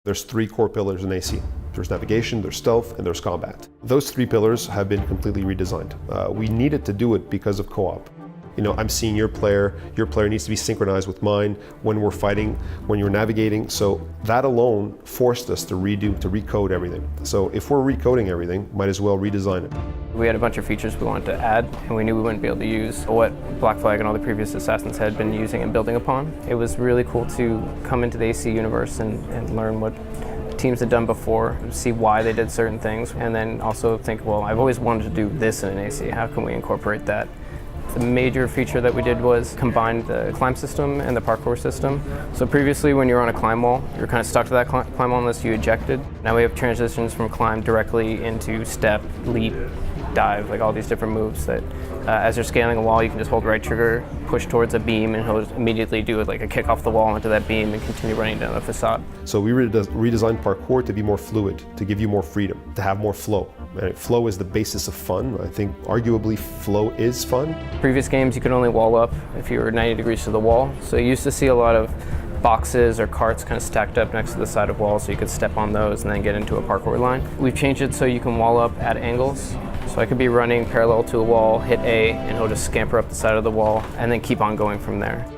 There's three core pillars in AC. There's navigation, there's stealth, and there's combat. Those three pillars have been completely redesigned. We needed to do it because of co-op. You know, I'm seeing your player needs to be synchronized with mine when we're fighting, when you're navigating. So that alone forced us to recode everything. So if we're recoding everything, might as well redesign it. We had a bunch of features we wanted to add, and we knew we wouldn't be able to use what Black Flag and all the previous Assassins had been using and building upon. It was really cool to come into the AC universe and learn what teams had done before, see why they did certain things, and then also think, well, I've always wanted to do this in an AC. How can we incorporate that? The major feature that we did was combine the climb system and the parkour system. So previously when you were on a climb wall, you were kind of stuck to that climb wall unless you ejected. Now we have transitions from climb directly into step, leap, dive, like all these different moves that as you're scaling a wall, you can just hold right trigger, push towards a beam, and he'll immediately do like a kick off the wall into that beam and continue running down the facade. So we redesigned parkour to be more fluid, to give you more freedom, to have more flow. And flow is the basis of fun. I think arguably flow is fun. Previous games you could only wall up if you were 90 degrees to the wall. So you used to see a lot of boxes or carts kind of stacked up next to the side of walls so you could step on those and then get into a parkour line. We've changed it so you can wall up at angles. So I could be running parallel to a wall, hit A, and he'll just scamper up the side of the wall and then keep on going from there.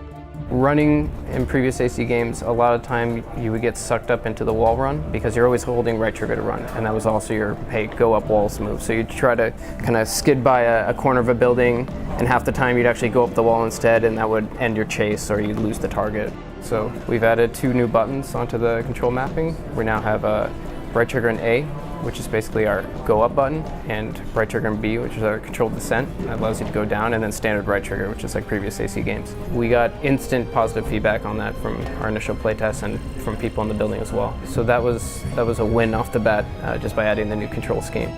Running in previous AC games, a lot of time you would get sucked up into the wall run because you're always holding right trigger to run, and that was also your, hey, go up walls move. So you'd try to kind of skid by a corner of a building, and half the time you'd actually go up the wall instead, and that would end your chase or you'd lose the target. So we've added 2 new buttons onto the control mapping. We now have a right trigger and A, which is basically our go up button, and right trigger and B, which is our controlled descent. That allows you to go down, and then standard right trigger, which is like previous AC games. We got instant positive feedback on that from our initial playtests and from people in the building as well. So that was a win off the bat just by adding the new control scheme.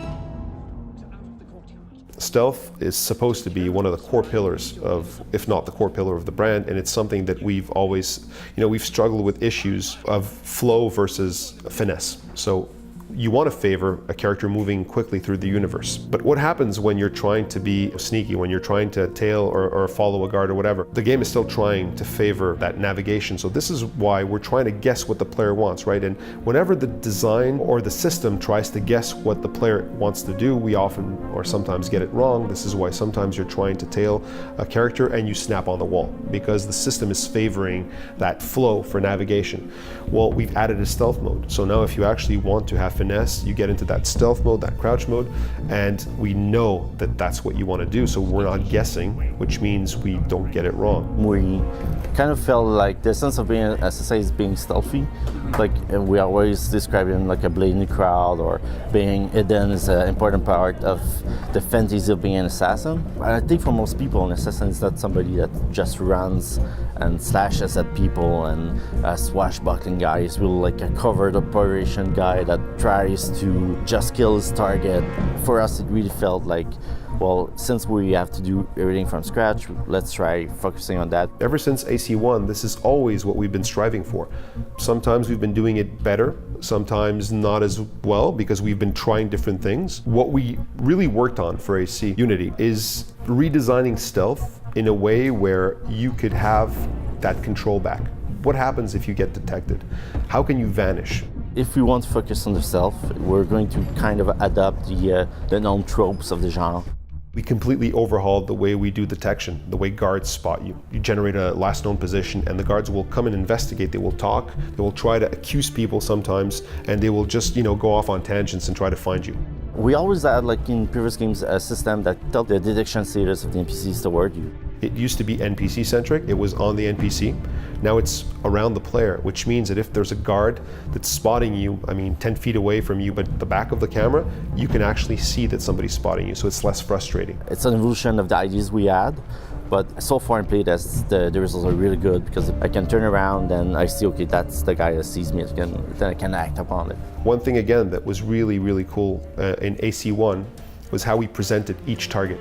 Stealth is supposed to be one of the core pillars of, if not the core pillar of the brand, and it's something that we've always, we've struggled with issues of flow versus finesse. So you want to favor a character moving quickly through the universe. But what happens when you're trying to be sneaky, when you're trying to tail or follow a guard or whatever? The game is still trying to favor that navigation. So this is why we're trying to guess what the player wants, right? And whenever the design or the system tries to guess what the player wants to do, we often or sometimes get it wrong. This is why sometimes you're trying to tail a character and you snap on the wall because the system is favoring that flow for navigation. Well, we've added a stealth mode. So now if you actually want to have finesse, you get into that stealth mode, that crouch mode, and we know that that's what you want to do, so we're not guessing, which means we don't get it wrong. We kind of felt like the sense of being an assassin is being stealthy, like we always describe it like a blade in the crowd, or being hidden is an important part of the fantasy of being an assassin. And I think for most people, an assassin is not somebody that just runs and slashes at people and a swashbuckling guy. He's really like a covert operation guy that tries to just kill his target. For us, it really felt like, well, since we have to do everything from scratch, let's try focusing on that. Ever since AC1, this is always what we've been striving for. Sometimes we've been doing it better, sometimes not as well, because we've been trying different things. What we really worked on for AC Unity is redesigning stealth in a way where you could have that control back. What happens if you get detected? How can you vanish? If we want to focus on the stealth, we're going to kind of adapt the known tropes of the genre. We completely overhauled the way we do detection, the way guards spot you. You generate a last known position and the guards will come and investigate. They will talk, they will try to accuse people sometimes, and they will just, go off on tangents and try to find you. We always had, like in previous games, a system that tells the detection status of the NPCs toward you. It used to be NPC-centric, it was on the NPC. Now it's around the player, which means that if there's a guard that's spotting you, 10 feet away from you, but the back of the camera, you can actually see that somebody's spotting you, so it's less frustrating. It's an evolution of the ideas we had, but so far in playtest, the results are really good because I can turn around and I see, okay, that's the guy that sees me, then I can act upon it. One thing again that was really, really cool in AC1 was how we presented each target.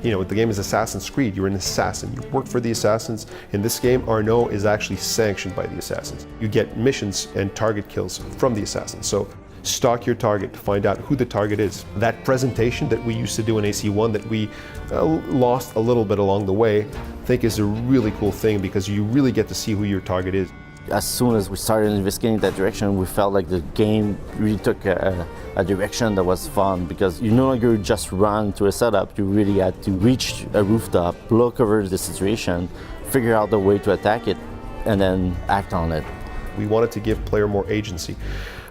The game is Assassin's Creed, you're an assassin, you work for the assassins. In this game, Arnaud is actually sanctioned by the assassins. You get missions and target kills from the assassins. So stalk your target to find out who the target is. That presentation that we used to do in AC1 that we lost a little bit along the way, I think is a really cool thing because you really get to see who your target is. As soon as we started investigating that direction, we felt like the game really took a direction that was fun, because you no longer just run to a setup, you really had to reach a rooftop, look over the situation, figure out the way to attack it, and then act on it. We wanted to give player more agency.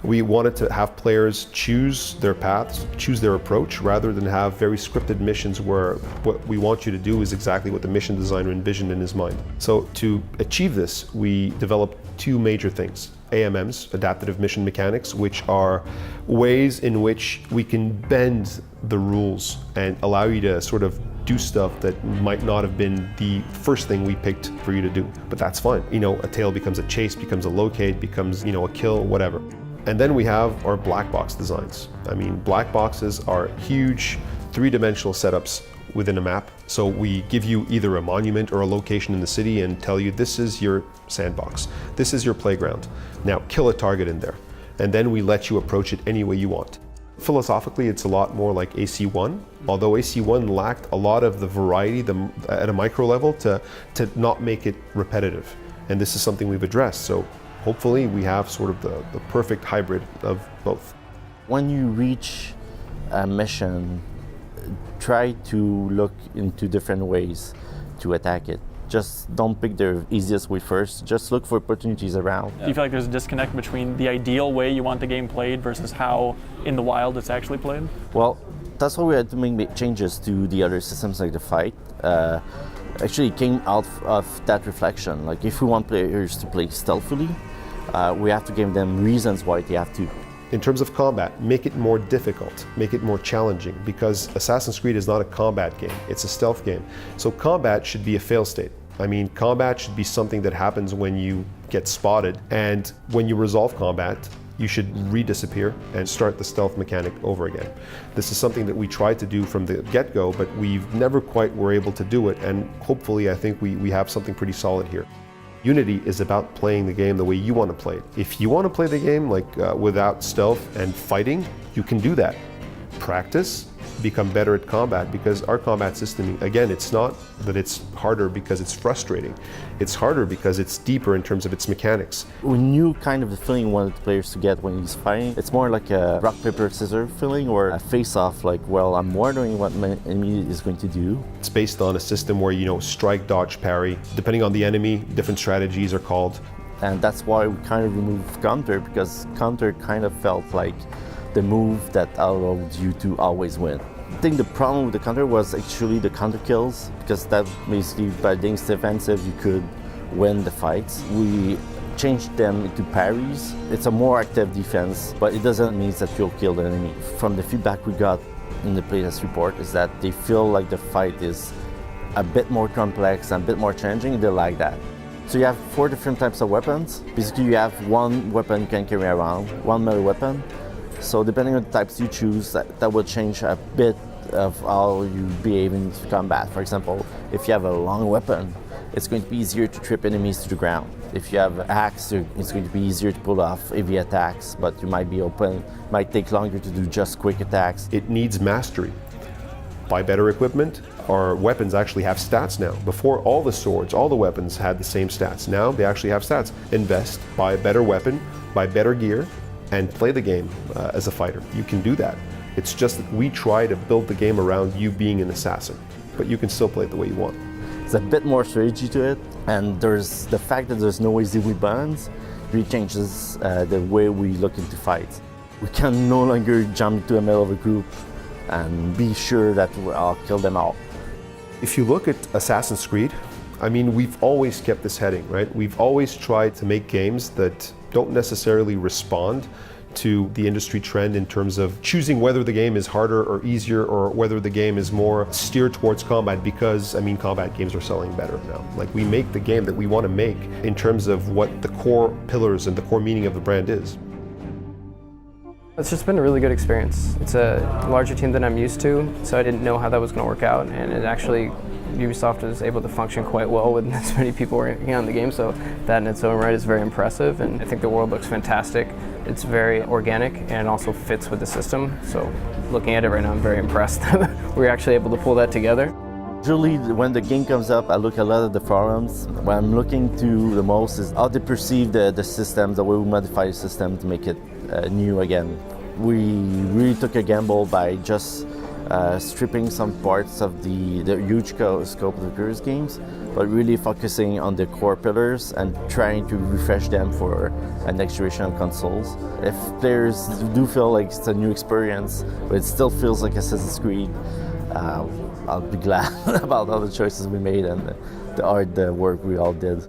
We wanted to have players choose their paths, choose their approach, rather than have very scripted missions where what we want you to do is exactly what the mission designer envisioned in his mind. So to achieve this, we developed two major things. AMMs, adaptive mission mechanics, which are ways in which we can bend the rules and allow you to sort of do stuff that might not have been the first thing we picked for you to do, but that's fine. You know, a tail becomes a chase, becomes a locate, becomes, you know, a kill, whatever. And then we have our black box designs. I mean, black boxes are huge three-dimensional setups within a map. So we give you either a monument or a location in the city and tell you this is your sandbox, this is your playground. Now kill a target in there. And then we let you approach it any way you want. Philosophically, it's a lot more like AC1, although AC1 lacked a lot of the variety at a micro level to not make it repetitive. And this is something we've addressed. So hopefully we have sort of the perfect hybrid of both. When you reach a mission, try to look into different ways to attack it. Just don't pick the easiest way first, just look for opportunities around. Do you feel like there's a disconnect between the ideal way you want the game played versus how in the wild it's actually played? Well, that's why we had to make changes to the other systems like the fight. Actually it came out of that reflection. Like if we want players to play stealthily, we have to give them reasons why they have to. In terms of combat, make it more difficult, make it more challenging, because Assassin's Creed is not a combat game, it's a stealth game. So combat should be a fail state. I mean, combat should be something that happens when you get spotted, and when you resolve combat, you should re-disappear and start the stealth mechanic over again. This is something that we tried to do from the get-go, but we've never quite were able to do it, and hopefully I think we have something pretty solid here. Unity is about playing the game the way you want to play it. If you want to play the game like without stealth and fighting, you can do that. Practice, become better at combat, because our combat system, again, it's not that it's harder because it's frustrating. It's harder because it's deeper in terms of its mechanics. We knew kind of the feeling we wanted the players to get when he's fighting. It's more like a rock, paper, scissors feeling, or a face-off, like, well, I'm wondering what my enemy is going to do. It's based on a system where, you know, strike, dodge, parry. Depending on the enemy, different strategies are called. And that's why we kind of removed counter, because counter kind of felt like the move that allowed you to always win. I think the problem with the counter was actually the counter kills, because that basically by being defensive you could win the fights. We changed them into parries. It's a more active defense, but it doesn't mean that you'll kill the enemy. From the feedback we got in the playtest report is that they feel like the fight is a bit more complex and a bit more challenging, and they like that. So you have 4 different types of weapons. Basically you have one weapon you can carry around, one melee weapon. So depending on the types you choose, that will change a bit of how you behave in combat. For example, if you have a long weapon, it's going to be easier to trip enemies to the ground. If you have an axe, it's going to be easier to pull off heavy attacks, but you might be open, it might take longer to do just quick attacks. It needs mastery. Buy better equipment. Our weapons actually have stats now. Before, all the swords, all the weapons had the same stats. Now they actually have stats. Invest, buy a better weapon, buy better gear, and play the game as a fighter. You can do that. It's just that we try to build the game around you being an assassin, but you can still play it the way you want. There's a bit more strategy to it, and there's the fact that there's no easy weapons really changes the way we look into fights. We can no longer jump into the middle of a group and be sure that I'll kill them all. If you look at Assassin's Creed, I mean, we've always kept this heading, right? We've always tried to make games that don't necessarily respond to the industry trend in terms of choosing whether the game is harder or easier, or whether the game is more steered towards combat, because, I mean, combat games are selling better now. Like, we make the game that we want to make in terms of what the core pillars and the core meaning of the brand is. It's just been a really good experience. It's a larger team than I'm used to, so I didn't know how that was going to work out, and it actually, Ubisoft is able to function quite well with as many people working on the game, so that in its own right is very impressive, and I think the world looks fantastic. It's very organic and also fits with the system, so looking at it right now I'm very impressed that we're actually able to pull that together. Usually when the game comes up, I look a lot at the forums. What I'm looking to the most is how they perceive the system, the way we modify the system to make it new again. We really took a gamble by just stripping some parts of the huge scope of the previous games, but really focusing on the core pillars and trying to refresh them for a next generation of consoles. If players do feel like it's a new experience, but it still feels like Assassin's Creed, I'll be glad about all the choices we made and the hard work we all did.